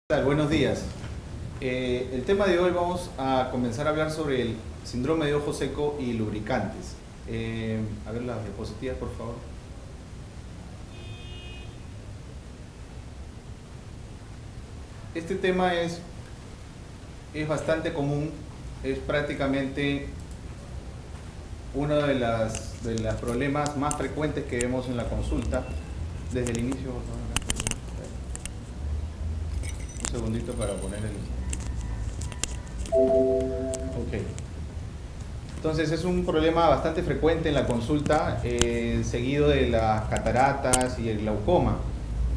Buenos días. El tema de hoy vamos a comenzar a hablar sobre el síndrome de ojo seco y lubricantes. A ver las diapositivas, por favor. Este tema es bastante común, es prácticamente uno de los problemas más frecuentes que vemos en la consulta desde el inicio. Un segundito para poner el... Ok. Entonces es un problema bastante frecuente en la consulta, seguido de las cataratas y el glaucoma.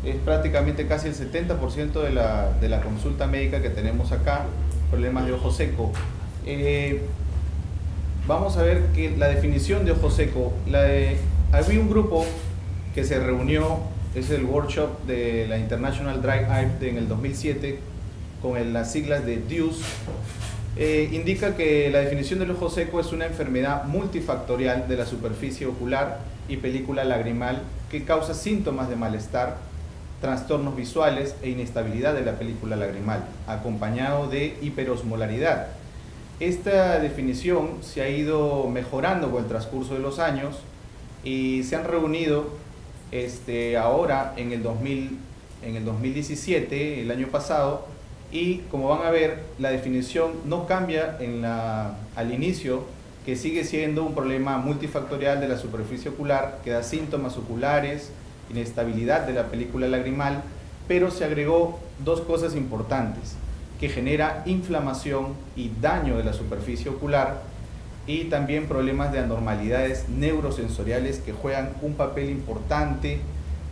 Es prácticamente casi el 70% de la consulta médica que tenemos acá, problemas de ojo seco. Vamos a ver que la definición de ojo seco. Había un grupo que se reunió, es el workshop de la International Dry Eye en el 2007, con las siglas de DEWS. Indica que la definición del ojo seco es una enfermedad multifactorial de la superficie ocular y película lagrimal que causa síntomas de malestar, trastornos visuales e inestabilidad de la película lagrimal, acompañado de hiperosmolaridad. Esta definición se ha ido mejorando con el transcurso de los años y se han reunido ahora en el 2017, el año pasado, y como van a ver, la definición no cambia al inicio, que sigue siendo un problema multifactorial de la superficie ocular que da síntomas oculares, inestabilidad de la película lagrimal, pero se agregó dos cosas importantes, que genera inflamación y daño de la superficie ocular, y también problemas de anormalidades neurosensoriales que juegan un papel importante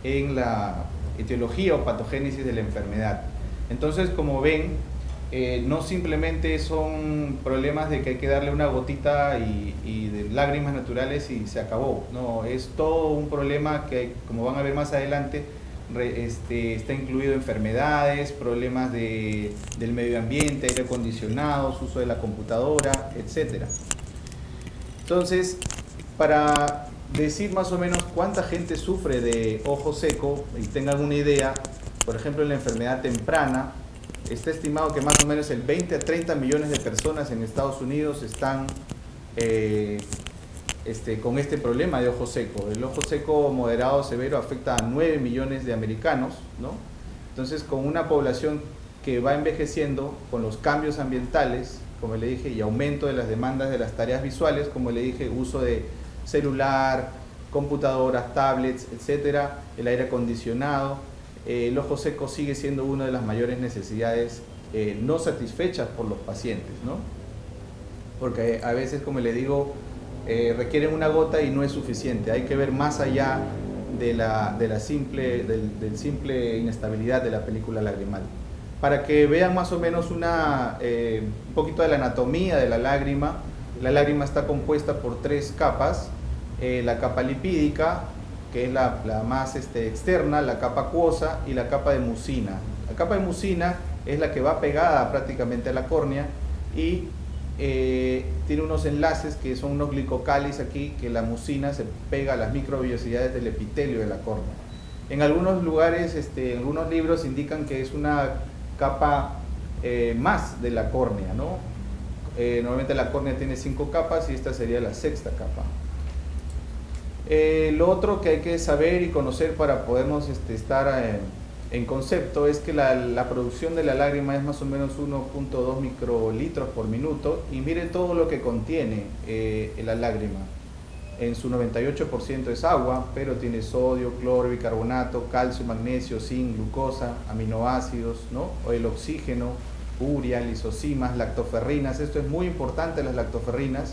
en la etiología o patogénesis de la enfermedad. Entonces, como ven, no simplemente son problemas de que hay que darle una gotita y de lágrimas naturales y se acabó. No, es todo un problema que, como van a ver más adelante, está incluido enfermedades, problemas del medio ambiente, aire acondicionado, uso de la computadora, etc. Entonces, para decir más o menos cuánta gente sufre de ojo seco y tengan una idea, por ejemplo, en la enfermedad temprana, está estimado que más o menos el 20 a 30 millones de personas en Estados Unidos están con este problema de ojo seco. El ojo seco moderado severo afecta a 9 millones de americanos, ¿no? Entonces, con una población que va envejeciendo, con los cambios ambientales, como le dije, y aumento de las demandas de las tareas visuales, como le dije, uso de celular, computadoras, tablets, etcétera, el aire acondicionado, el ojo seco sigue siendo una de las mayores necesidades no satisfechas por los pacientes, ¿no? Porque a veces, como le digo, requieren una gota y no es suficiente, hay que ver más allá del simple inestabilidad de la película lagrimal. Para que vean más o menos un poquito de la anatomía de la lágrima está compuesta por tres capas: la capa lipídica, que es la más externa, la capa acuosa y la capa de mucina. La capa de mucina es la que va pegada prácticamente a la córnea y tiene unos enlaces que son unos glicocalis aquí, que la mucina se pega a las microvellosidades del epitelio de la córnea. En algunos lugares, en algunos libros indican que es una capa más de la córnea, ¿no? Normalmente la córnea tiene 5 capas y esta sería la sexta capa. Lo otro que hay que saber y conocer para podernos estar en concepto es que la producción de la lágrima es más o menos 1.2 microlitros por minuto, y miren todo lo que contiene la lágrima. En su 98% es agua, pero tiene sodio, cloro, bicarbonato, calcio, magnesio, zinc, glucosa, aminoácidos, ¿no? O el oxígeno, urea, lisocimas, lactoferrinas. Esto es muy importante, las lactoferrinas,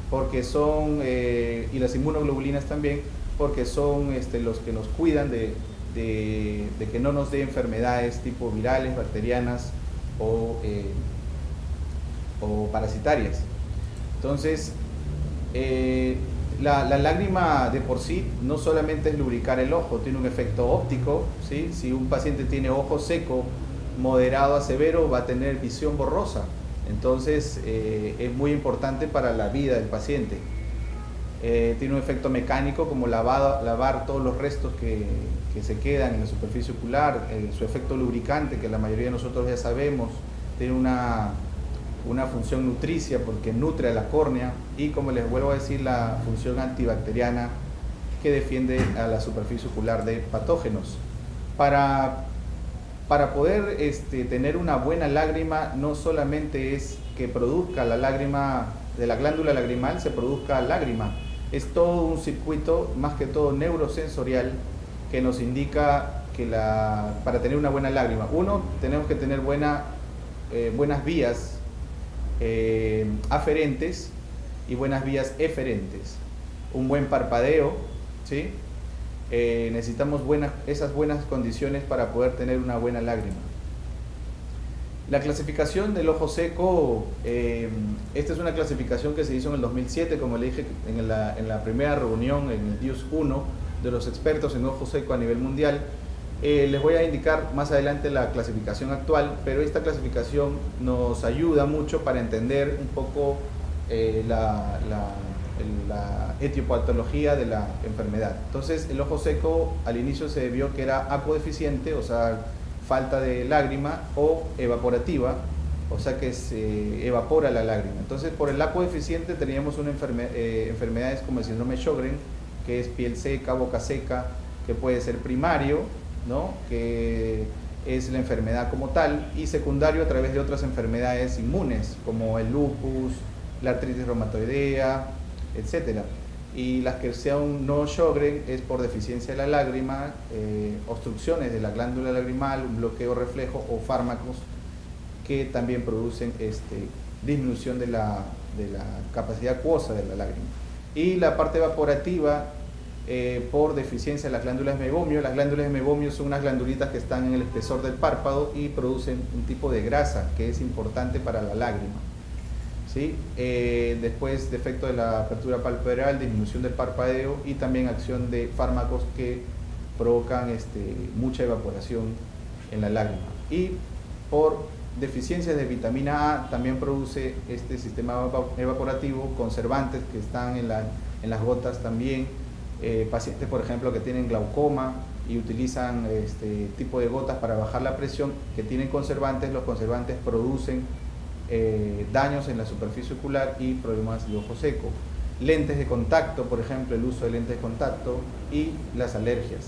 porque son, y las inmunoglobulinas también, porque son los que nos cuidan de que no nos dé enfermedades tipo virales, bacterianas o parasitarias. Entonces, la lágrima de por sí no solamente es lubricar el ojo, tiene un efecto óptico, ¿sí? Si un paciente tiene ojo seco moderado a severo, va a tener visión borrosa. Entonces es muy importante para la vida del paciente. Tiene un efecto mecánico como lavar todos los restos que se quedan en la superficie ocular. Su efecto lubricante, que la mayoría de nosotros ya sabemos, tiene una función nutricia porque nutre a la córnea, y como les vuelvo a decir, la función antibacteriana que defiende a la superficie ocular de patógenos. Para poder tener una buena lágrima, no solamente es que produzca la lágrima de la glándula lagrimal, se produzca lágrima. Es todo un circuito, más que todo neurosensorial, que nos indica que para tener una buena lágrima, tenemos que tener buenas vías aferentes y buenas vías eferentes. Un buen parpadeo, ¿sí? Necesitamos esas buenas condiciones para poder tener una buena lágrima. La clasificación del ojo seco, esta es una clasificación que se hizo en el 2007, como le dije en la primera reunión, en el DIUS 1 de los expertos en ojo seco a nivel mundial. Les voy a indicar más adelante la clasificación actual, pero esta clasificación nos ayuda mucho para entender un poco la etiopatología de la enfermedad. Entonces, el ojo seco al inicio se vio que era acuodeficiente, o sea, falta de lágrima, o evaporativa, o sea que se evapora la lágrima. Entonces, por el acuodeficiente teníamos enfermedades como el síndrome de Sjögren, que es piel seca, boca seca, que puede ser primario, ¿no? Que es la enfermedad como tal, y secundario a través de otras enfermedades inmunes, como el lupus, la artritis reumatoidea, etcétera. Y las que sean no Sjögren es por deficiencia de la lágrima, obstrucciones de la glándula lagrimal, un bloqueo reflejo o fármacos que también producen disminución de la capacidad acuosa de la lágrima. Y la parte evaporativa, por deficiencia de las glándulas de mebomio. Las glándulas de mebomio son unas glandulitas que están en el espesor del párpado y producen un tipo de grasa que es importante para la lágrima, ¿sí? Después, defecto de la apertura palpebral, disminución del parpadeo y también acción de fármacos que provocan mucha evaporación en la lágrima. Y por deficiencias de vitamina A también produce este sistema evaporativo, conservantes que están en las gotas también. Pacientes, por ejemplo, que tienen glaucoma y utilizan este tipo de gotas para bajar la presión, que tienen conservantes, los conservantes producen daños en la superficie ocular y problemas de ojo seco. Lentes de contacto, por ejemplo, el uso de lentes de contacto y las alergias.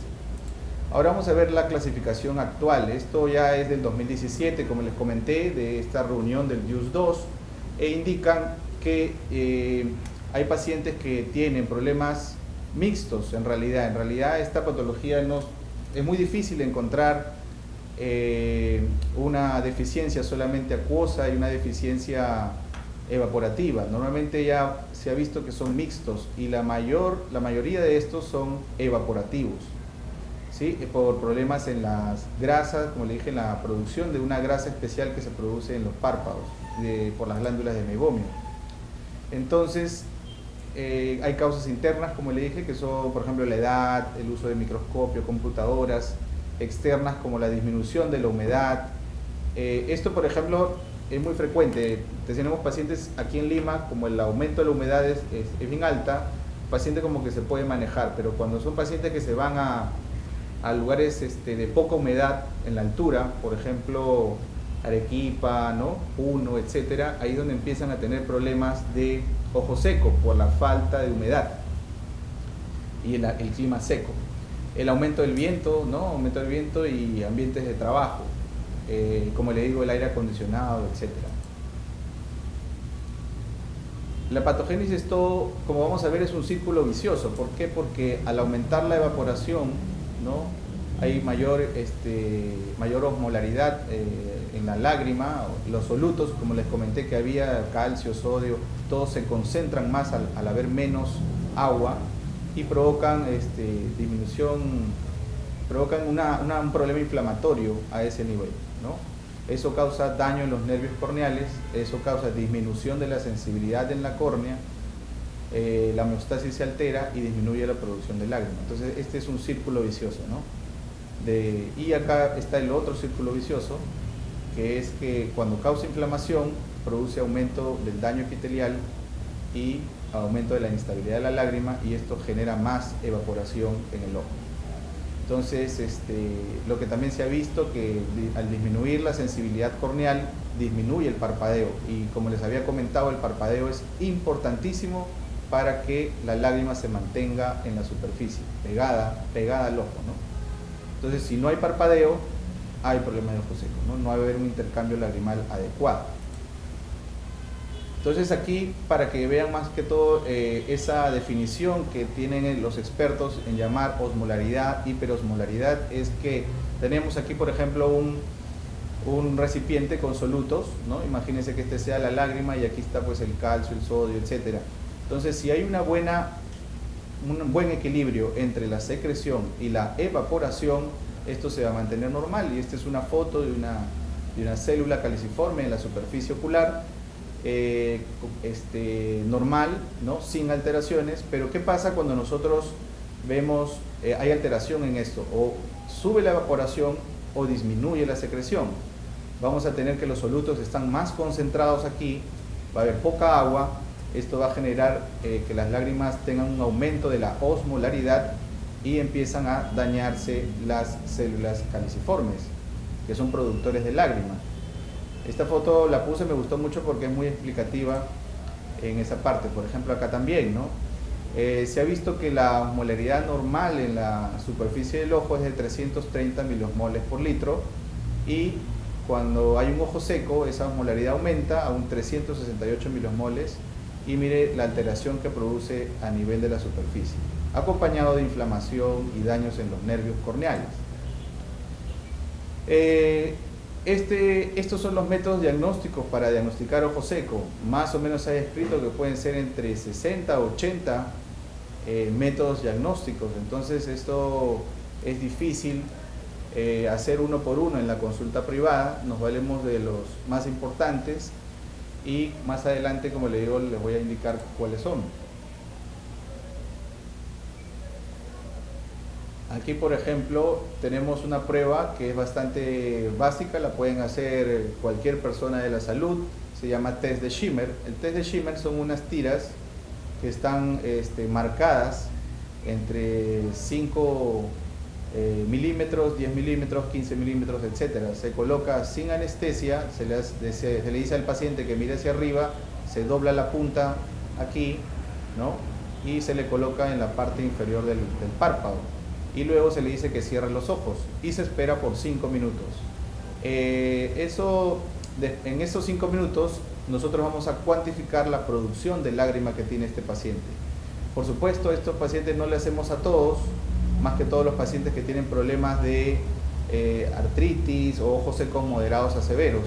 Ahora vamos a ver la clasificación actual. Esto ya es del 2017, como les comenté, de esta reunión del DIUS 2, e indican que hay pacientes que tienen problemas mixtos. En realidad esta patología es muy difícil encontrar una deficiencia solamente acuosa y una deficiencia evaporativa. Normalmente ya se ha visto que son mixtos y la mayoría de estos son evaporativos, ¿sí? Por problemas en las grasas, como le dije, en la producción de una grasa especial que se produce en los párpados por las glándulas de mebomio. Entonces, hay causas internas, como le dije, que son, por ejemplo, la edad, el uso de microscopio, computadoras, externas como la disminución de la humedad. Esto, por ejemplo, es muy frecuente. Tenemos pacientes aquí en Lima, como el aumento de la humedad es bien alta, paciente como que se puede manejar, pero cuando son pacientes que se van a lugares de poca humedad en la altura, por ejemplo, Arequipa, ¿no? Puno, etcétera, ahí es donde empiezan a tener problemas de ojo seco por la falta de humedad y el clima seco. El aumento del viento, ¿no? Aumento del viento y ambientes de trabajo, como le digo, el aire acondicionado, etcétera. La patogénesis, todo, como vamos a ver, es un círculo vicioso. ¿Por qué? Porque al aumentar la evaporación, ¿no? Hay mayor osmolaridad en la lágrima. Los solutos, como les comenté que había calcio, sodio, todos se concentran más al haber menos agua y provocan disminución, provocan un problema inflamatorio a ese nivel, ¿no? Eso causa daño en los nervios corneales, eso causa disminución de la sensibilidad en la córnea, la homeostasis se altera y disminuye la producción de lágrimas. Entonces este es un círculo vicioso, ¿no? Y acá está el otro círculo vicioso, que es que cuando causa inflamación produce aumento del daño epitelial y aumento de la inestabilidad de la lágrima y esto genera más evaporación en el ojo. Entonces, lo que también se ha visto que al disminuir la sensibilidad corneal, disminuye el parpadeo. Y como les había comentado, el parpadeo es importantísimo para que la lágrima se mantenga en la superficie, pegada al ojo, ¿no? Entonces, si no hay parpadeo, hay problema de ojo seco, ¿no? No va a haber un intercambio lagrimal adecuado. Entonces aquí, para que vean más que todo esa definición que tienen los expertos en llamar osmolaridad, hiperosmolaridad, es que tenemos aquí, por ejemplo, un recipiente con solutos, ¿no? Imagínense que este sea la lágrima y aquí está pues el calcio, el sodio, etc. Entonces, si hay un buen equilibrio entre la secreción y la evaporación, esto se va a mantener normal. Y esta es una foto de una célula caliciforme en la superficie ocular, normal, ¿no? Sin alteraciones. Pero ¿qué pasa cuando nosotros vemos hay alteración en esto? O sube la evaporación o disminuye la secreción. Vamos a tener que los solutos están más concentrados aquí, va a haber poca agua. Esto va a generar que las lágrimas tengan un aumento de la osmolaridad y empiezan a dañarse las células caliciformes, que son productores de lágrimas. Esta foto la puse, me gustó mucho porque es muy explicativa en esa parte. Por ejemplo, acá también, ¿no? Se ha visto que la osmolaridad normal en la superficie del ojo es de 330 miliosmoles por litro, y cuando hay un ojo seco, esa osmolaridad aumenta a un 368 miliosmoles, y mire la alteración que produce a nivel de la superficie, acompañado de inflamación y daños en los nervios corneales. Estos son los métodos diagnósticos para diagnosticar ojo seco. Más o menos se ha escrito que pueden ser entre 60 a 80 métodos diagnósticos. Entonces esto es difícil hacer uno por uno en la consulta privada. Nos valemos de los más importantes y más adelante, como le digo, les voy a indicar cuáles son. Aquí, por ejemplo, tenemos una prueba que es bastante básica, la pueden hacer cualquier persona de la salud, se llama test de Schirmer. El test de Schirmer son unas tiras que están marcadas entre 5 milímetros, 10 milímetros, 15 milímetros, etc. Se coloca sin anestesia, se le dice al paciente que mire hacia arriba, se dobla la punta aquí, ¿no? Y se le coloca en la parte inferior del párpado. Y luego se le dice que cierre los ojos y se espera por 5 minutos. En esos 5 minutos nosotros vamos a cuantificar la producción de lágrima que tiene este paciente. Por supuesto, estos pacientes no le hacemos a todos, más que todos los pacientes que tienen problemas de artritis o ojos secos moderados a severos.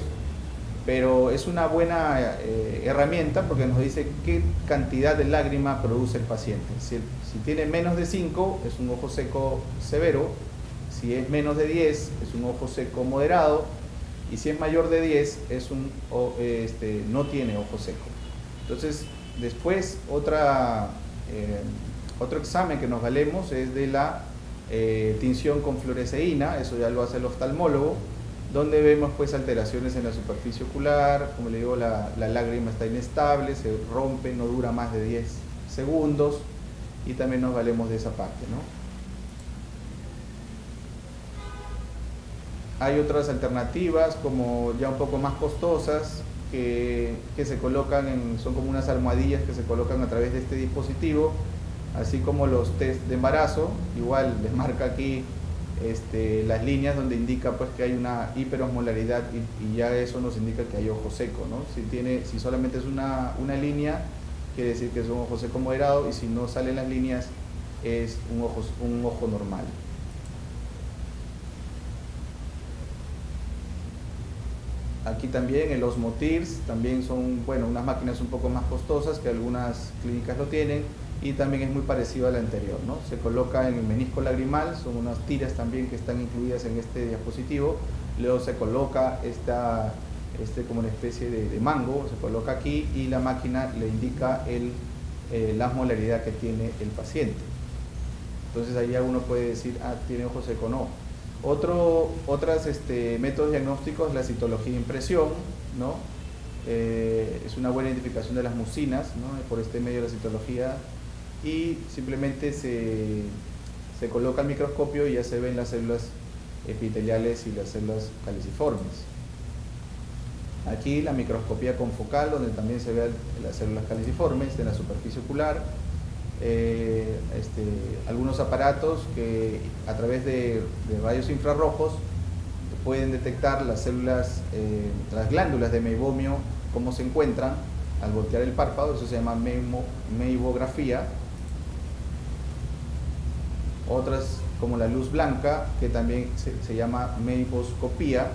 Pero es una buena herramienta porque nos dice qué cantidad de lágrima produce el paciente. Si tiene menos de 5 es un ojo seco severo, si es menos de 10 es un ojo seco moderado, y si es mayor de 10 no tiene ojo seco. Entonces, después otro examen que nos valemos es de la tinción con fluoresceína. Eso ya lo hace el oftalmólogo, donde vemos pues alteraciones en la superficie ocular. Como le digo, la lágrima está inestable, se rompe, no dura más de 10 segundos, y también nos valemos de esa parte, ¿no? Hay otras alternativas como ya un poco más costosas que se colocan son como unas almohadillas que se colocan a través de este dispositivo, así como los test de embarazo. Igual les marca aquí las líneas donde indica pues que hay una hiperosmolaridad, y ya eso nos indica que hay ojo seco, ¿no? Si solamente es una línea, quiere decir que es un ojo seco moderado, y si no salen las líneas es un ojo normal. Aquí también el Osmotirs, también son unas máquinas un poco más costosas, que algunas clínicas lo tienen, y también es muy parecido al anterior, ¿no? Se coloca en el menisco lagrimal, son unas tiras también que están incluidas en este dispositivo. Luego se coloca como una especie de mango, se coloca aquí, y la máquina le indica la osmolaridad que tiene el paciente. Entonces ahí ya uno puede decir, tiene ojo seco o no. Otros métodos diagnósticos, la citología de impresión, ¿no? Es una buena identificación de las mucinas, ¿no? Por este medio de la citología, y simplemente se coloca el microscopio y ya se ven las células epiteliales y las células caliciformes. Aquí la microscopía confocal, donde también se ven las células caliciformes de la superficie ocular. Algunos aparatos que a través de rayos infrarrojos pueden detectar las células, las glándulas de meibomio, cómo se encuentran al voltear el párpado. Eso se llama meibografía. Otras como la luz blanca, que también se llama meiboscopía.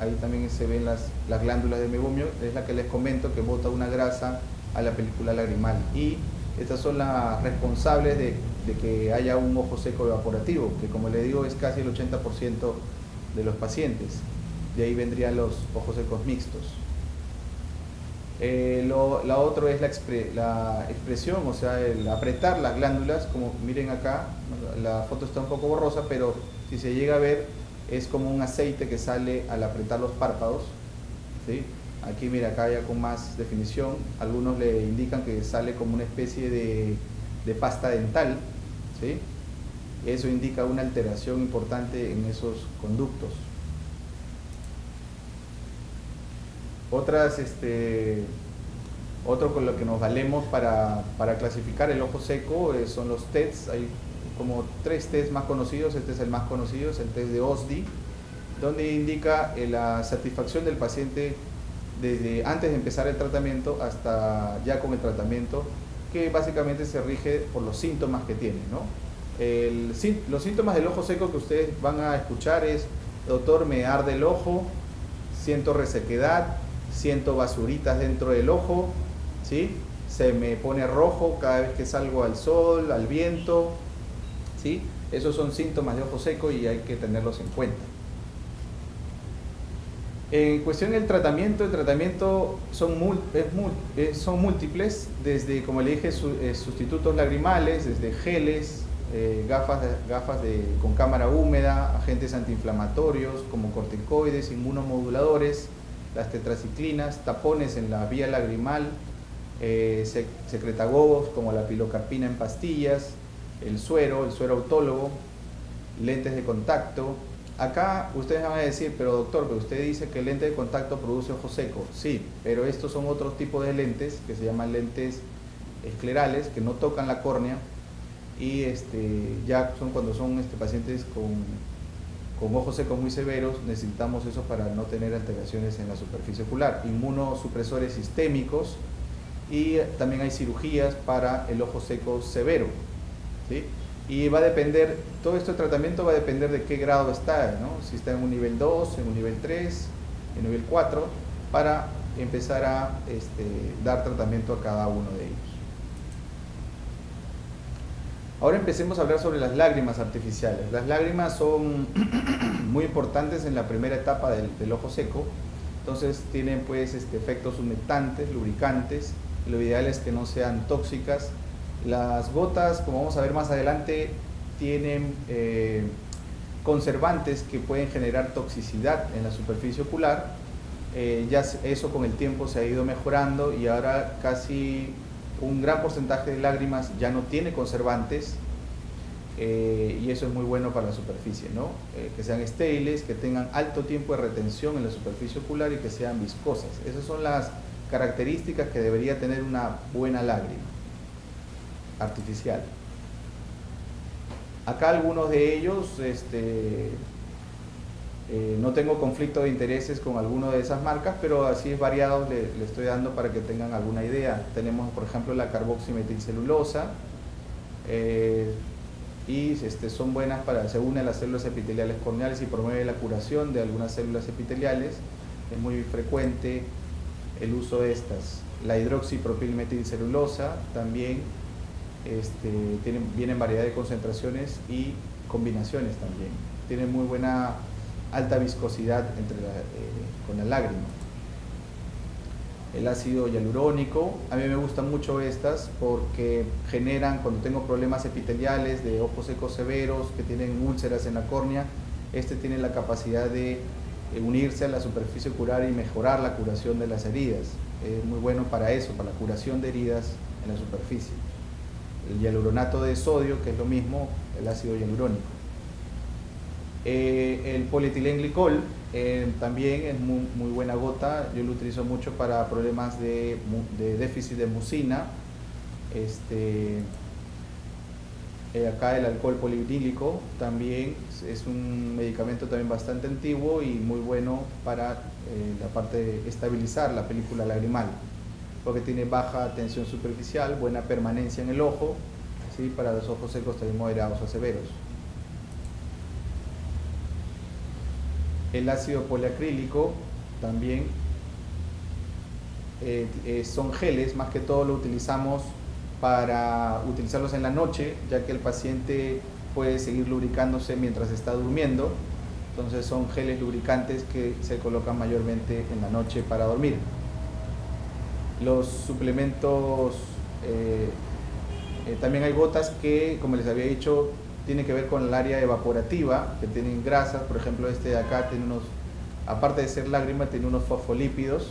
Ahí también se ven las glándulas de meibomio, es la que les comento, que bota una grasa a la película lagrimal. Y estas son las responsables de que haya un ojo seco evaporativo, que como les digo es casi el 80% de los pacientes. De ahí vendrían los ojos secos mixtos. La otra es la expresión, o sea, el apretar las glándulas. Como miren acá, la foto está un poco borrosa, pero si se llega a ver, es como un aceite que sale al apretar los párpados, ¿sí? Aquí mira, acá ya con más definición, algunos le indican que sale como una especie de pasta dental, ¿sí? Eso indica una alteración importante en esos conductos. Otro con lo que nos valemos para clasificar el ojo seco son los tests. Hay como 3 tests más conocidos. Este es el más conocido, es el test de OSDI, donde indica la satisfacción del paciente desde antes de empezar el tratamiento hasta ya con el tratamiento, que básicamente se rige por los síntomas que tiene, ¿no? Los síntomas del ojo seco que ustedes van a escuchar es: doctor, me arde el ojo, siento resequedad, siento basuritas dentro del ojo, ¿sí? Se me pone rojo cada vez que salgo al sol, al viento, ¿sí? Esos son síntomas de ojo seco y hay que tenerlos en cuenta. En cuestión del tratamiento, son múltiples, desde, como le dije, sustitutos lagrimales, desde geles, gafas con cámara húmeda, agentes antiinflamatorios como corticoides, inmunomoduladores, las tetraciclinas, tapones en la vía lagrimal, secretagogos como la pilocarpina en pastillas, el suero autólogo, lentes de contacto. Acá ustedes van a decir: pero doctor, pero usted dice que el lente de contacto produce ojo seco. Sí, pero estos son otros tipos de lentes que se llaman lentes esclerales, que no tocan la córnea, y ya son cuando son pacientes con ojos secos muy severos. Necesitamos eso para no tener alteraciones en la superficie ocular. Inmunosupresores sistémicos, y también hay cirugías para el ojo seco severo, ¿sí? Y va a depender, todo este tratamiento va a depender de qué grado está, ¿no? Si está en un nivel 2, en un nivel 3, en nivel 4, para empezar a dar tratamiento a cada uno de ellos. Ahora empecemos a hablar sobre las lágrimas artificiales. Las lágrimas son muy importantes en la primera etapa del ojo seco. Entonces tienen pues efectos humectantes, lubricantes. Lo ideal es que no sean tóxicas. Las gotas, como vamos a ver más adelante, tienen conservantes que pueden generar toxicidad en la superficie ocular. Ya eso con el tiempo se ha ido mejorando, y ahora casi un gran porcentaje de lágrimas ya no tiene conservantes, y eso es muy bueno para la superficie, ¿no? Que sean estériles, que tengan alto tiempo de retención en la superficie ocular y que sean viscosas. Esas son las características que debería tener una buena lágrima artificial. Acá algunos de ellos, no tengo conflicto de intereses con alguno de esas marcas, pero así es variado, le estoy dando para que tengan alguna idea. Tenemos, por ejemplo, la carboximetilcelulosa, y son buenas se une a las células epiteliales corneales y promueve la curación de algunas células epiteliales. Es muy frecuente el uso de estas. La hidroxipropilmetilcelulosa también vienen variedad de concentraciones y combinaciones también. Tiene muy buena alta viscosidad con la lágrima. El ácido hialurónico, a mí me gustan mucho estas porque generan, cuando tengo problemas epiteliales de ojos secos severos, que tienen úlceras en la córnea, tiene la capacidad de unirse a la superficie ocular y mejorar la curación de las heridas. Es muy bueno para eso, para la curación de heridas en la superficie. El hialuronato de sodio, que es lo mismo, el ácido hialurónico. El polietilenglicol también es muy buena gota. Yo lo utilizo mucho para problemas de déficit de mucina. Acá el alcohol polivínico también es un medicamento también bastante antiguo y muy bueno para la parte de estabilizar la película lagrimal, porque tiene baja tensión superficial, buena permanencia en el ojo, ¿sí? Para los ojos secos también moderados o severos. El ácido poliacrílico también son geles, más que todo lo utilizamos para utilizarlos en la noche, ya que el paciente puede seguir lubricándose mientras está durmiendo. Entonces son geles lubricantes que se colocan mayormente en la noche para dormir. Los suplementos, también hay gotas que, como les había dicho, tienen que ver con el área evaporativa, que tienen grasas. Por ejemplo, este de acá tiene unos, aparte de ser lágrima, tiene unos fosfolípidos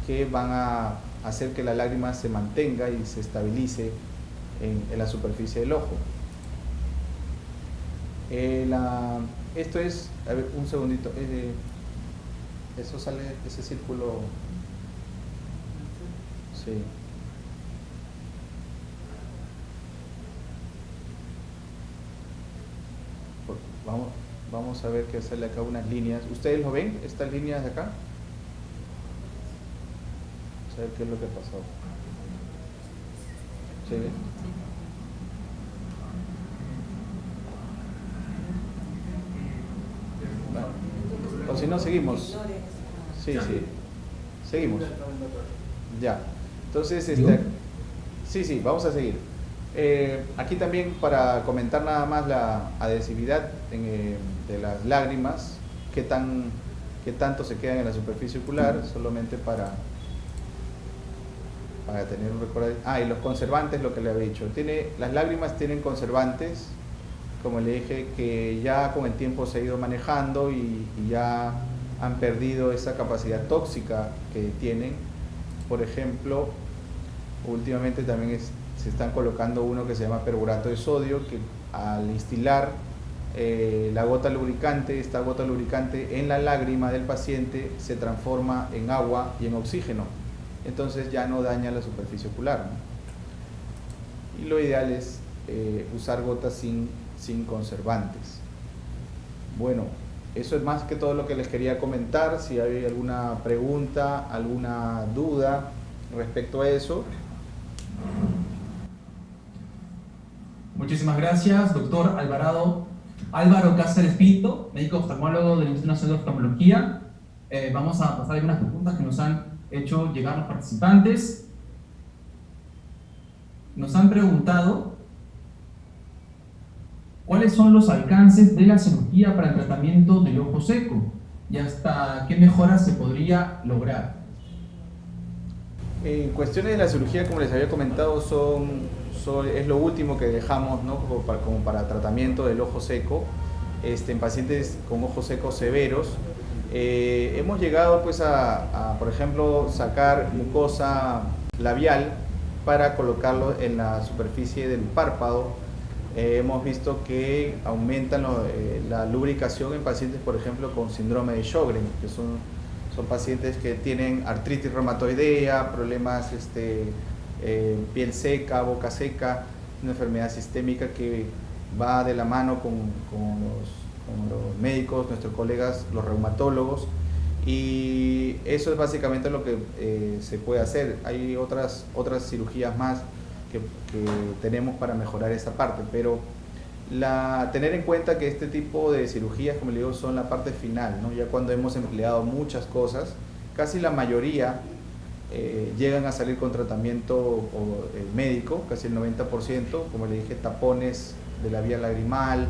que van a hacer que la lágrima se mantenga y se estabilice en la superficie del ojo. Esto es, a ver, un segundito, eso sale, ese círculo, sí. Vamos a ver que sale acá unas líneas. ¿Ustedes lo ven? Estas líneas de acá. A ver qué es lo que pasó. ¿Sí ven? Vale. O si no, seguimos. Sí. Seguimos. Ya. Entonces, sí, vamos a seguir. Aquí también para comentar nada más la adhesividad de las lágrimas, qué tanto se quedan en la superficie ocular, solamente para tener un recuerdo. Y los conservantes, lo que le había dicho. Las lágrimas tienen conservantes, como le dije, que ya con el tiempo se ha ido manejando y ya han perdido esa capacidad tóxica que tienen. Por ejemplo, últimamente también se están colocando uno que se llama perborato de sodio, que al instilar esta gota lubricante en la lágrima del paciente se transforma en agua y en oxígeno. Entonces ya no daña la superficie ocular, ¿no? Y lo ideal es usar gotas sin conservantes. Bueno, eso es más que todo lo que les quería comentar. Si hay alguna pregunta, alguna duda respecto a eso. Muchísimas gracias, doctor Álvaro Cáceres Pinto, médico oftalmólogo del Instituto Nacional de Oftalmología. Vamos a pasar algunas preguntas que nos han hecho llegar los participantes. Nos han preguntado cuáles son los alcances de la cirugía para el tratamiento del ojo seco y hasta qué mejoras se podría lograr. En cuestiones de la cirugía, como les había comentado, es lo último que dejamos, ¿no? como para tratamiento del ojo seco, en pacientes con ojos secos severos. Hemos llegado pues por ejemplo, sacar mucosa labial para colocarlo en la superficie del párpado. Hemos visto que aumentan la lubricación en pacientes, por ejemplo, con síndrome de Sjögren, que son pacientes que tienen artritis reumatoidea, problemas piel seca, boca seca, una enfermedad sistémica que va de la mano con los médicos, nuestros colegas, los reumatólogos, y eso es básicamente lo que se puede hacer. Hay otras cirugías más que tenemos para mejorar esa parte, pero tener en cuenta que este tipo de cirugías, como le digo, son la parte final, ¿no? Ya cuando hemos empleado muchas cosas, casi la mayoría llegan a salir con tratamiento médico, casi el 90%, como le dije, tapones de la vía lagrimal,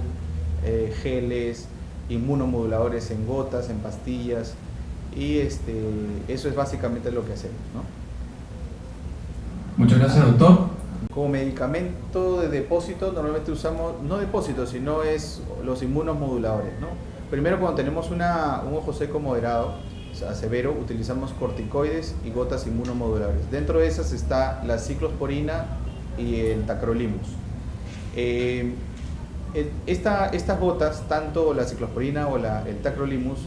geles, inmunomoduladores en gotas, en pastillas, y eso es básicamente lo que hacemos, ¿no? Muchas gracias, doctor. Como medicamento de depósito normalmente usamos, no depósito, sino es los inmunomoduladores, ¿no? Primero, cuando tenemos un ojo seco moderado, o sea, severo, utilizamos corticoides y gotas inmunomodulares. Dentro de esas está la ciclosporina y el tacrolimus. Estas gotas, tanto la ciclosporina o el tacrolimus,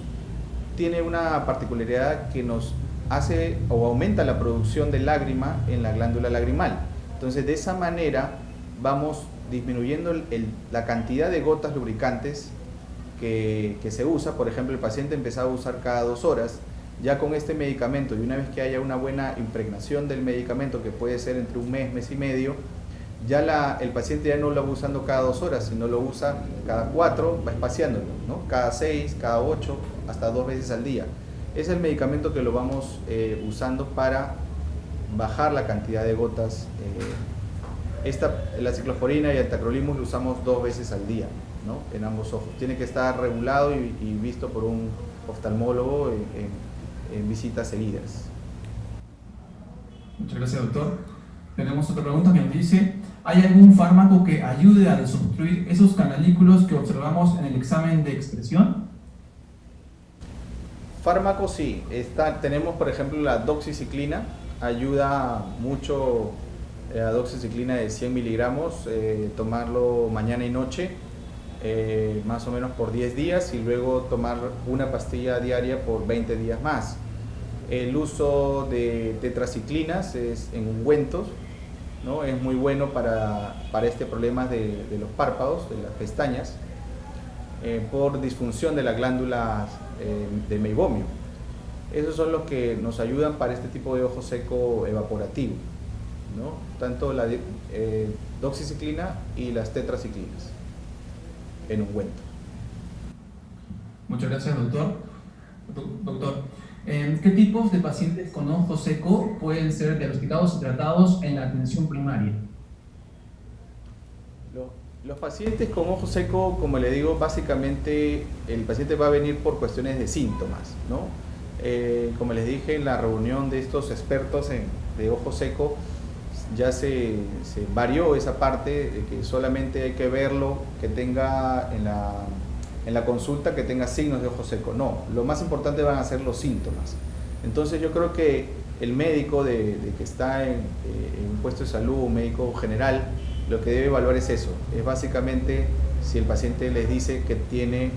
tiene una particularidad que nos hace o aumenta la producción de lágrima en la glándula lagrimal. Entonces, de esa manera vamos disminuyendo la cantidad de gotas lubricantes que se usa. Por ejemplo, el paciente empezaba a usar cada 2 horas. Ya con este medicamento, y una vez que haya una buena impregnación del medicamento, que puede ser entre un mes, mes y medio, ya el paciente ya no lo va usando cada 2 horas, sino lo usa cada 4, va espaciándolo, ¿no? Cada 6, cada 8, hasta 2 veces al día. Es el medicamento que lo vamos usando para bajar la cantidad de gotas. La ciclosporina y el tacrolimus lo usamos 2 veces al día, ¿no? En ambos ojos. Tiene que estar regulado y visto por un oftalmólogo en visitas seguidas. Muchas gracias, doctor. Tenemos otra pregunta que nos dice: ¿hay algún fármaco que ayude a desobstruir esos canalículos que observamos en el examen de expresión? Fármacos sí. Tenemos, por ejemplo, la doxiciclina. Ayuda mucho. La doxiciclina de 100 miligramos, tomarlo mañana y noche, más o menos por 10 días, y luego tomar una pastilla diaria por 20 días más. El uso de tetraciclinas en ungüentos, ¿no? Es muy bueno para este problema de los párpados, de las pestañas, por disfunción de las glándulas de meibomio. Esos son los que nos ayudan para este tipo de ojo seco evaporativo, ¿no? Tanto la doxiciclina y las tetraciclinas en ungüento. Muchas gracias, doctor. Doctor, ¿qué tipos de pacientes con ojo seco pueden ser diagnosticados y tratados en la atención primaria? Los pacientes con ojo seco, como le digo, básicamente el paciente va a venir por cuestiones de síntomas, ¿no? Como les dije en la reunión de estos expertos de ojo seco, ya se varió esa parte de que solamente hay que verlo, que tenga en la consulta, que tenga signos de ojo seco. No, lo más importante van a ser los síntomas. Entonces yo creo que el médico de que está en un puesto de salud, un médico general, lo que debe evaluar es eso. Es básicamente si el paciente les dice que tiene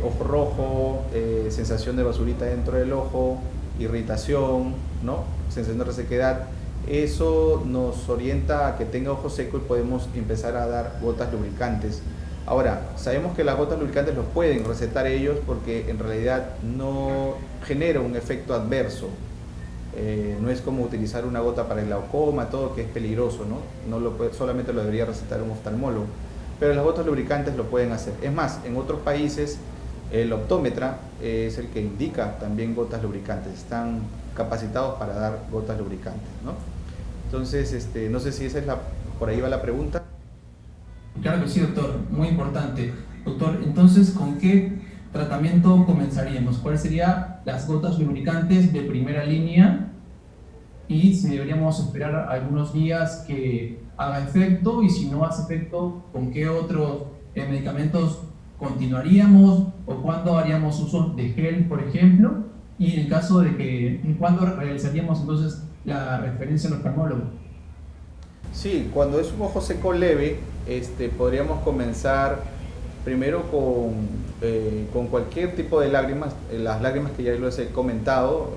ojo rojo, sensación de basurita dentro del ojo, irritación, ¿no? Sensación de resequedad. Eso nos orienta a que tenga ojo seco y podemos empezar a dar gotas lubricantes. Ahora, sabemos que las gotas lubricantes los pueden recetar ellos porque en realidad no genera un efecto adverso. No es como utilizar una gota para el glaucoma, todo, que es peligroso, ¿no? Solamente lo debería recetar un oftalmólogo. Pero las gotas lubricantes lo pueden hacer. Es más, en otros países el optómetra es el que indica también gotas lubricantes. Están capacitados para dar gotas lubricantes, ¿no? Entonces, no sé si por ahí va la pregunta. Claro que sí, doctor, muy importante. Doctor, entonces, ¿con qué tratamiento comenzaríamos? ¿Cuáles serían las gotas lubricantes de primera línea? Y si deberíamos esperar algunos días que haga efecto, y si no hace efecto, ¿con qué otros medicamentos continuaríamos? ¿O cuándo haríamos uso de gel, por ejemplo? Y en el caso de que, ¿cuándo realizaríamos entonces la referencia al oftalmólogo? Sí, cuando es un ojo seco leve, podríamos comenzar primero con cualquier tipo de lágrimas. Las lágrimas que ya les he comentado,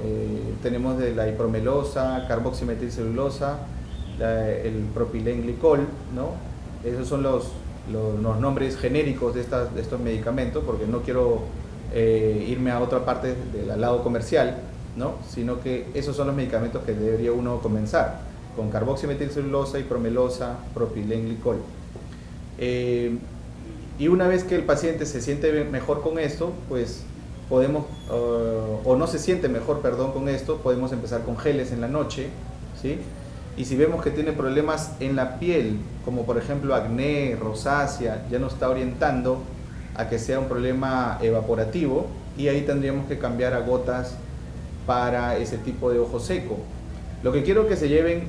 tenemos de la hipromelosa, carboximetilcelulosa, el propilenglicol, ¿no? Esos son los nombres genéricos de estos medicamentos, porque no quiero irme a otra parte del lado comercial, ¿no? Sino que esos son los medicamentos que debería uno comenzar, con carboximetilcelulosa, hipromelosa, propilenglicol. Y una vez que el paciente se siente mejor con esto, pues podemos, o no se siente mejor, perdón, con esto, podemos empezar con geles en la noche, ¿sí? Y si vemos que tiene problemas en la piel, como por ejemplo acné, rosácea, ya nos está orientando a que sea un problema evaporativo, y ahí tendríamos que cambiar a gotas para ese tipo de ojo seco. Lo que quiero que se lleven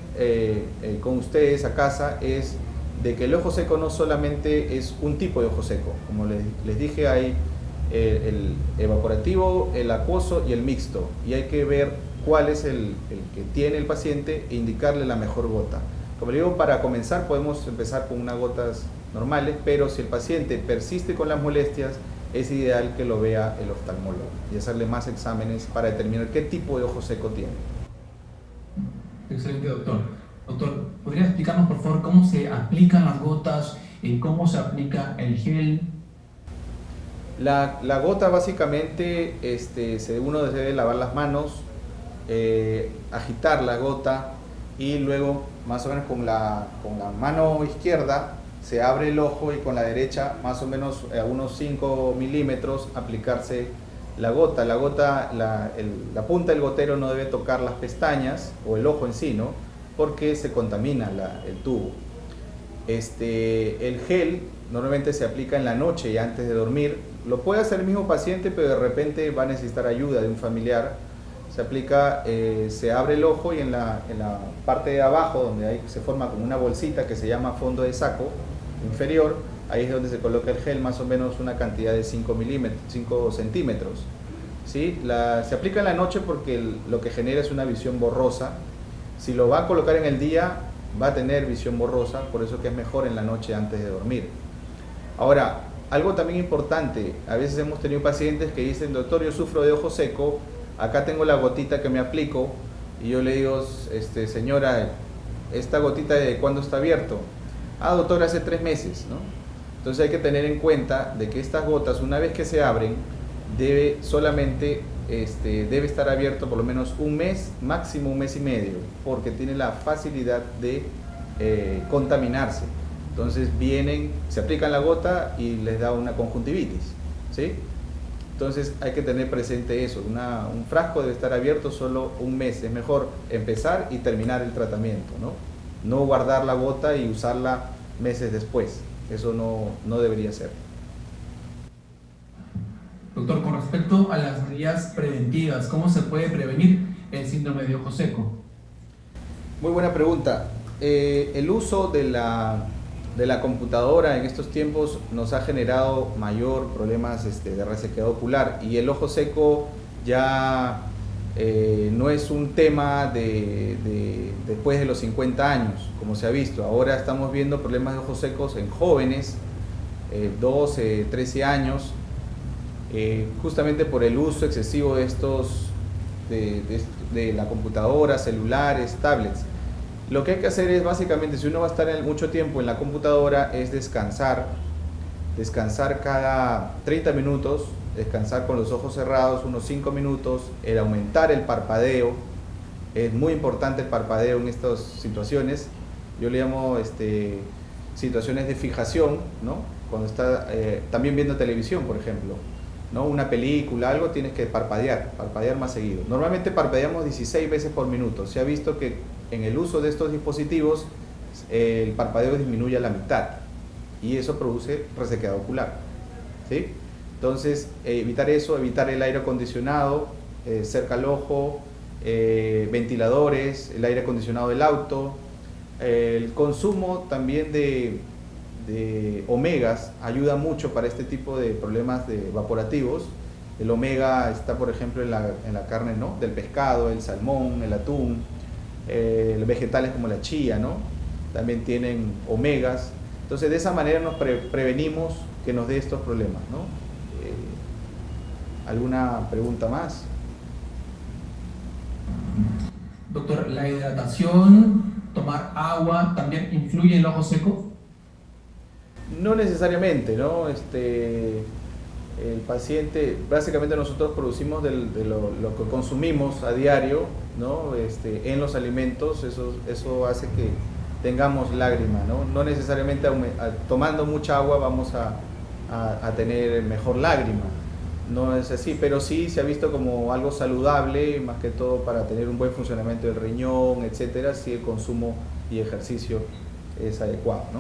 con ustedes a casa es de que el ojo seco no solamente es un tipo de ojo seco. Como les dije, hay el evaporativo, el acuoso y el mixto, y hay que ver cuál es el que tiene el paciente e indicarle la mejor gota. Como le digo, para comenzar podemos empezar con unas gotas normales, pero si el paciente persiste con las molestias, es ideal que lo vea el oftalmólogo y hacerle más exámenes para determinar qué tipo de ojo seco tiene. Excelente, doctor. Doctor, ¿podría explicarnos por favor cómo se aplican las gotas y cómo se aplica el gel? La gota básicamente, uno debe lavar las manos, agitar la gota y luego más o menos con la mano izquierda se abre el ojo y con la derecha más o menos a unos 5 milímetros aplicarse la gota. La punta del gotero no debe tocar las pestañas o el ojo en sí, ¿no? Porque se contamina el tubo. El gel normalmente se aplica en la noche y antes de dormir. Lo puede hacer el mismo paciente, pero de repente va a necesitar ayuda de un familiar. Se aplica, se abre el ojo y en la parte de abajo, donde se forma como una bolsita que se llama fondo de saco inferior, ahí es donde se coloca el gel, más o menos una cantidad de 5 centímetros. ¿Sí? Se aplica en la noche porque lo que genera es una visión borrosa. Si lo va a colocar en el día, va a tener visión borrosa, por eso que es mejor en la noche antes de dormir. Ahora, algo también importante, a veces hemos tenido pacientes que dicen, doctor, yo sufro de ojo seco, acá tengo la gotita que me aplico, y yo le digo, señora, ¿esta gotita de cuándo está abierto? Ah, doctor, hace 3 meses, ¿no? Entonces hay que tener en cuenta de que estas gotas, una vez que se abren, debe estar abierto por lo menos un mes, máximo un mes y medio, porque tiene la facilidad de contaminarse. Entonces se aplican la gota y les da una conjuntivitis, ¿sí? Entonces hay que tener presente eso, un frasco debe estar abierto solo un mes, es mejor empezar y terminar el tratamiento, ¿no? No guardar la gota y usarla meses después, eso no debería ser. Doctor, con respecto a las medidas preventivas, ¿cómo se puede prevenir el síndrome de ojo seco? Muy buena pregunta. El uso de la computadora en estos tiempos nos ha generado mayor problemas de resequedad ocular, y el ojo seco ya no es un tema después de los 50 años, como se ha visto. Ahora estamos viendo problemas de ojos secos en jóvenes, 12, 13 años, justamente por el uso excesivo de la computadora, celulares, tablets. Lo que hay que hacer es básicamente, si uno va a estar mucho tiempo en la computadora, es descansar cada 30 minutos, descansar con los ojos cerrados unos 5 minutos, el aumentar el parpadeo. Es muy importante el parpadeo en estas situaciones. Yo le llamo situaciones de fijación, ¿no? Cuando está también viendo televisión, por ejemplo, ¿no? Una película, algo, tienes que parpadear más seguido. Normalmente parpadeamos 16 veces por minuto. Se ha visto que en el uso de estos dispositivos el parpadeo disminuye a la mitad y eso produce resequedad ocular, ¿sí? Entonces, evitar eso, evitar el aire acondicionado cerca al ojo, ventiladores, el aire acondicionado del auto, el consumo también de omegas ayuda mucho para este tipo de problemas evaporativos. El omega está, por ejemplo, en la carne, ¿no? Del pescado, el salmón, el atún, los vegetales como la chía, ¿no? También tienen omegas. Entonces, de esa manera nos prevenimos que nos dé estos problemas, ¿no? ¿Alguna pregunta más? Doctor, ¿la hidratación, tomar agua, también influye en el ojo seco? No necesariamente, ¿no? El paciente, básicamente nosotros producimos de lo que consumimos a diario, ¿no? En los alimentos, eso hace que tengamos lágrima, ¿no? No necesariamente tomando mucha agua vamos a tener mejor lágrima, no es así, pero sí se ha visto como algo saludable, más que todo para tener un buen funcionamiento del riñón, etcétera, si el consumo y ejercicio es adecuado, ¿no?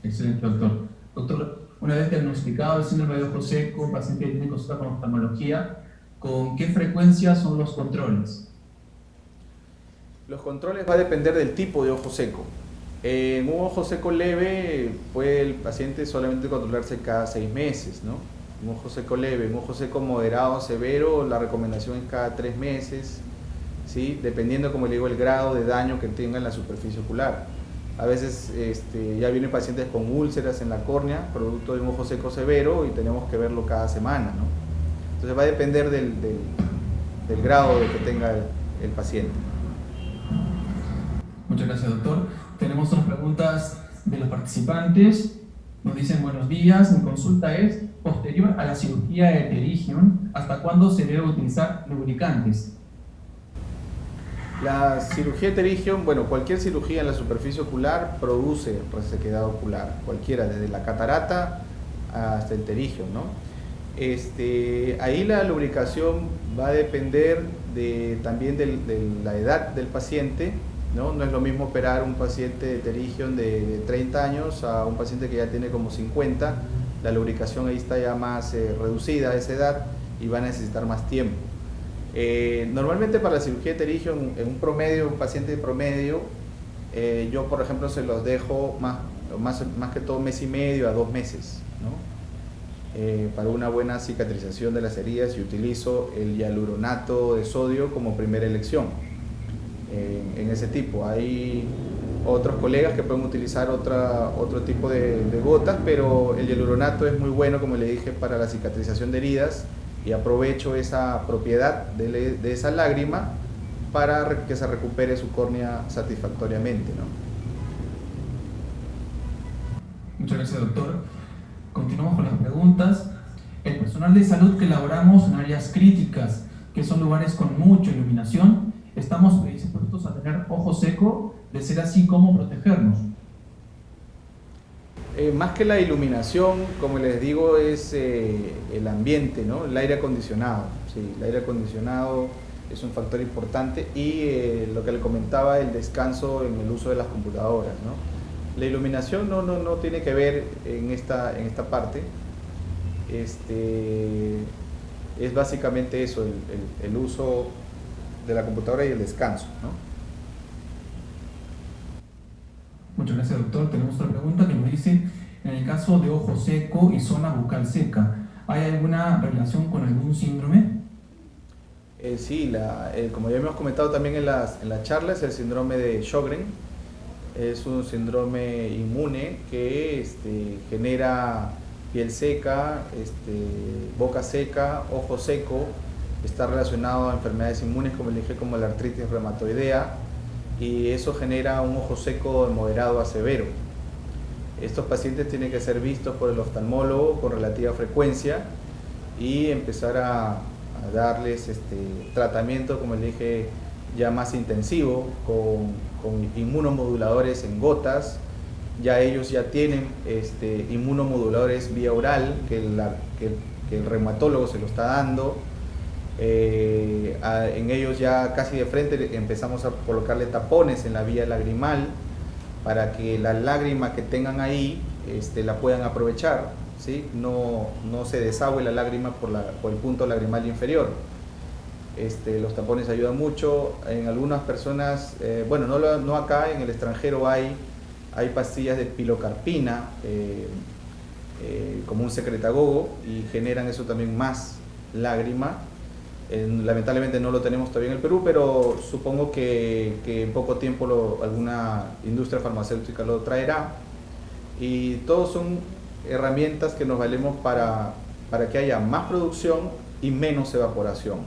Excelente, doctor. Doctor, una vez diagnosticado el síndrome de ojo seco, el paciente tiene consulta con oftalmología, ¿con qué frecuencia son los controles? Los controles va a depender del tipo de ojo seco. En un ojo seco leve puede el paciente solamente controlarse cada 6 meses, ¿no? un ojo seco leve, un ojo seco moderado, severo, la recomendación es cada 3 meses, ¿sí? Dependiendo, como le digo, el grado de daño que tenga en la superficie ocular. A veces ya vienen pacientes con úlceras en la córnea, producto de un ojo seco severo, y tenemos que verlo cada semana, ¿no? Entonces va a depender del grado de que tenga el paciente. Muchas gracias, doctor. Tenemos otras preguntas de los participantes. Nos dicen: buenos días, mi consulta es: posterior a la cirugía de pterygium, ¿hasta cuándo se debe utilizar lubricantes? La cirugía de pterygium, bueno, cualquier cirugía en la superficie ocular produce resequedad ocular, cualquiera, desde la catarata hasta el pterygium, ¿no? Ahí la lubricación va a depender también de la edad del paciente, ¿no? No es lo mismo operar un paciente de pterygium de 30 años a un paciente que ya tiene como 50. La lubricación ahí está ya más reducida a esa edad y va a necesitar más tiempo. Normalmente para la cirugía de pterygium, en un promedio, un paciente promedio, yo por ejemplo se los dejo más que todo 1 mes y medio a 2 meses, ¿no? Para una buena cicatrización de las heridas, y utilizo el hialuronato de sodio como primera elección en ese tipo. Hay otros colegas que pueden utilizar otro tipo de gotas, pero el hialuronato es muy bueno, como le dije, para la cicatrización de heridas, y aprovecho esa propiedad de esa lágrima para que se recupere su córnea satisfactoriamente, ¿no? Muchas gracias, doctor. Continuamos con las preguntas. El personal de salud que laboramos en áreas críticas, que son lugares con mucha iluminación, ¿estamos predispuestos a tener ojo seco? De ser así, ¿cómo protegernos? Más que la iluminación, como les digo, es el ambiente, ¿no? El aire acondicionado. Sí, el aire acondicionado es un factor importante, y lo que le comentaba, el descanso en el uso de las computadoras, ¿no? La iluminación no tiene que ver en esta parte. Es básicamente eso, el uso de la computadora y el descanso, ¿no? Muchas gracias, doctor. Tenemos otra pregunta que nos dice: en el caso de ojo seco y zona bucal seca, ¿hay alguna relación con algún síndrome? Sí, como ya hemos comentado también en las charlas, el síndrome de Sjögren es un síndrome inmune que genera piel seca, boca seca, ojo seco. Está relacionado a enfermedades inmunes, como le dije, como la artritis reumatoidea, y eso genera un ojo seco de moderado a severo. Estos pacientes tienen que ser vistos por el oftalmólogo con relativa frecuencia y empezar a darles tratamiento, como le dije, ya más intensivo, con inmunomoduladores en gotas. Ya ellos ya tienen inmunomoduladores vía oral que el reumatólogo se lo está dando. En ellos ya casi de frente empezamos a colocarle tapones en la vía lagrimal para que la lágrima que tengan ahí la puedan aprovechar, ¿sí? No se desagüe la lágrima por el punto lagrimal inferior. Los tapones ayudan mucho. En algunas personas, bueno, no acá, en el extranjero hay pastillas de pilocarpina como un secretagogo, y generan eso también más lágrima. Lamentablemente no lo tenemos todavía en el Perú, pero supongo que en poco tiempo alguna industria farmacéutica lo traerá, y todos son herramientas que nos valemos para que haya más producción y menos evaporación.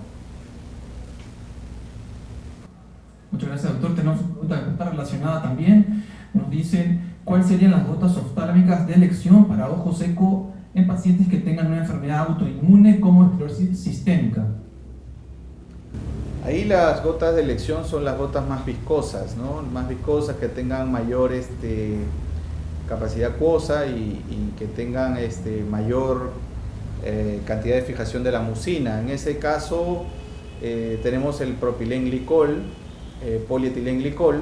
Muchas gracias, doctor. Tenemos una pregunta que está relacionada también. Nos dicen: ¿cuáles serían las gotas oftálmicas de elección para ojo seco en pacientes que tengan una enfermedad autoinmune como esclerosis sistémica? Ahí las gotas de elección son las gotas más viscosas, ¿no? Más viscosas, que tengan mayor capacidad acuosa y que tengan mayor cantidad de fijación de la mucina. En ese caso tenemos el propilenglicol, polietilenglicol,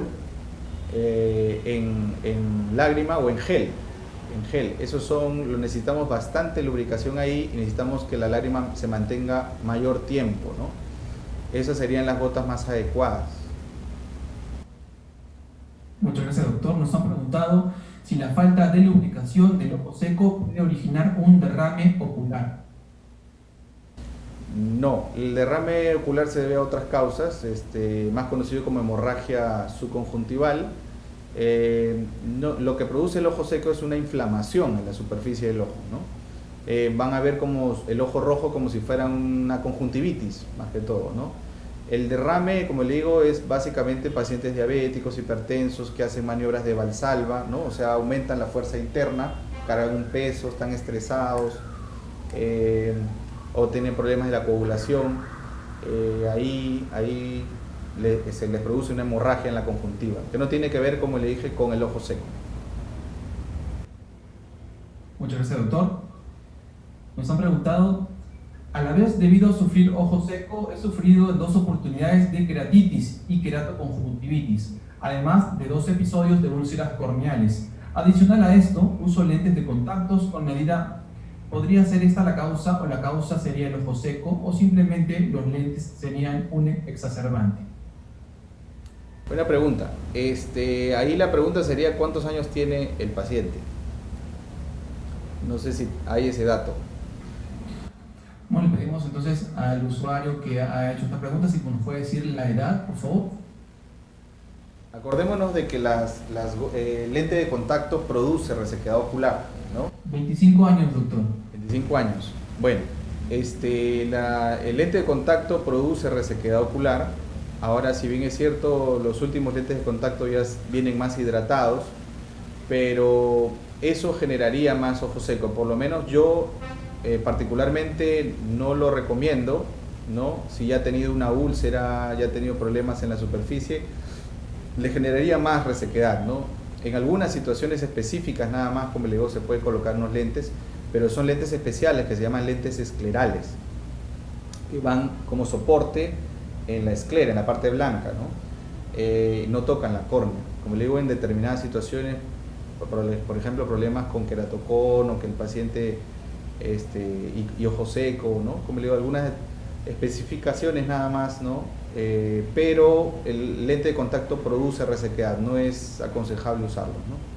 en lágrima o en gel. Lo necesitamos bastante lubricación ahí, y necesitamos que la lágrima se mantenga mayor tiempo, ¿no? Esas serían las gotas más adecuadas. Muchas gracias, doctor. Nos han preguntado si la falta de lubricación del ojo seco puede originar un derrame ocular. No, el derrame ocular se debe a otras causas, más conocido como hemorragia subconjuntival. Lo que produce el ojo seco es una inflamación en la superficie del ojo, ¿no? Van a ver como el ojo rojo como si fuera una conjuntivitis, más que todo, ¿no? El derrame, como le digo, es básicamente pacientes diabéticos, hipertensos, que hacen maniobras de Valsalva, ¿no? O sea, aumentan la fuerza interna, cargan un peso, están estresados, o tienen problemas de la coagulación. Ahí se les produce una hemorragia en la conjuntiva, que no tiene que ver, como le dije, con el ojo seco. Muchas gracias, doctor. Nos han preguntado, a la vez, debido a sufrir ojo seco, he sufrido en 2 oportunidades de queratitis y queratoconjuntivitis, además de 2 episodios de úlceras corneales. Adicional a esto, uso lentes de contactos con medida. ¿Podría ser esta la causa o la causa sería el ojo seco o simplemente los lentes serían un exacerbante? Buena pregunta. Ahí la pregunta sería ¿cuántos años tiene el paciente? No sé si hay ese dato. Bueno, le pedimos entonces al usuario que ha hecho esta pregunta si nos puede decir la edad, por favor. Acordémonos de que las lente de contacto produce resequedad ocular, ¿no? 25 años, doctor. 25 años. Bueno, el lente de contacto produce resequedad ocular. Ahora, si bien es cierto, los últimos lentes de contacto ya vienen más hidratados, pero eso generaría más ojo seco. Por lo menos yo particularmente no lo recomiendo, ¿no? Si ya ha tenido una úlcera, ya ha tenido problemas en la superficie, le generaría más resequedad, ¿no? En algunas situaciones específicas nada más, como le digo, se puede colocar unos lentes, pero son lentes especiales que se llaman lentes esclerales, que van como soporte en la esclera, en la parte blanca, ¿no? No tocan la córnea. Como le digo, en determinadas situaciones, por ejemplo, problemas con queratocono, que el paciente y ojo seco, ¿no? Como le digo, algunas especificaciones nada más, ¿no? Pero el lente de contacto produce resequedad, no es aconsejable usarlo, ¿no?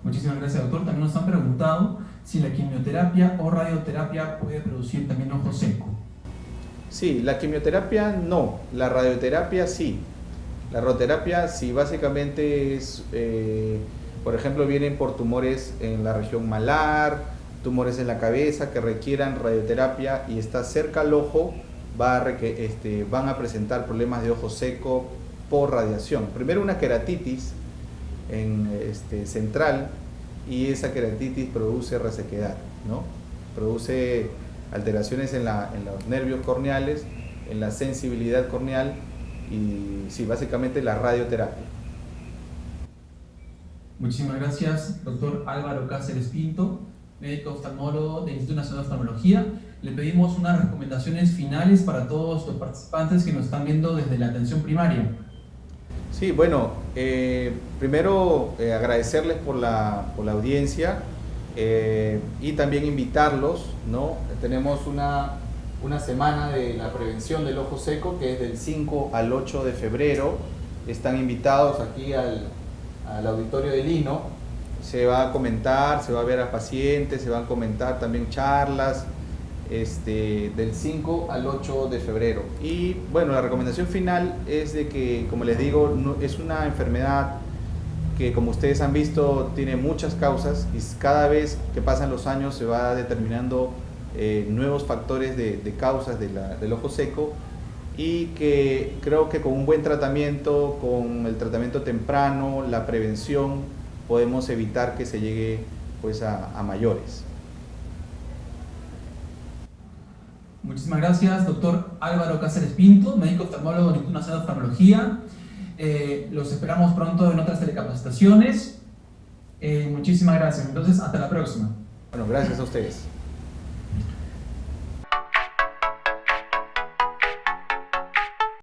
Muchísimas gracias, doctor. También nos han preguntado si la quimioterapia o radioterapia puede producir también ojo seco. Sí, la quimioterapia no, la radioterapia sí. La radioterapia sí, básicamente es, por ejemplo, vienen por tumores en la región malar, tumores en la cabeza que requieran radioterapia y está cerca al ojo, van a presentar problemas de ojo seco por radiación. Primero una queratitis central, y esa queratitis produce resequedad, ¿no? Produce alteraciones en los nervios corneales, en la sensibilidad corneal y sí, básicamente la radioterapia. Muchísimas gracias, doctor Álvaro Cáceres Pinto, médico oftalmólogo del Instituto Nacional de Oftalmología. Le pedimos unas recomendaciones finales para todos los participantes que nos están viendo desde la atención primaria. Sí, bueno, primero agradecerles por la audiencia y también invitarlos, ¿no? Tenemos una semana de la prevención del ojo seco que es del 5 al 8 de febrero. Están invitados aquí al auditorio del INO. Se va a comentar, se va a ver a pacientes, se van a comentar también charlas del 5 al 8 de febrero. Y bueno, la recomendación final es de que, como les digo, es una enfermedad que, como ustedes han visto, tiene muchas causas y cada vez que pasan los años se va determinando nuevos factores de causas del ojo seco, y que creo que con un buen tratamiento, con el tratamiento temprano, la prevención, podemos evitar que se llegue pues a mayores. Muchísimas gracias, doctor Álvaro Cáceres Pinto, médico oftalmólogo del Instituto Nacional de Oftalmología. Los esperamos pronto en otras telecapacitaciones. Muchísimas gracias. Entonces, hasta la próxima. Bueno, gracias a ustedes.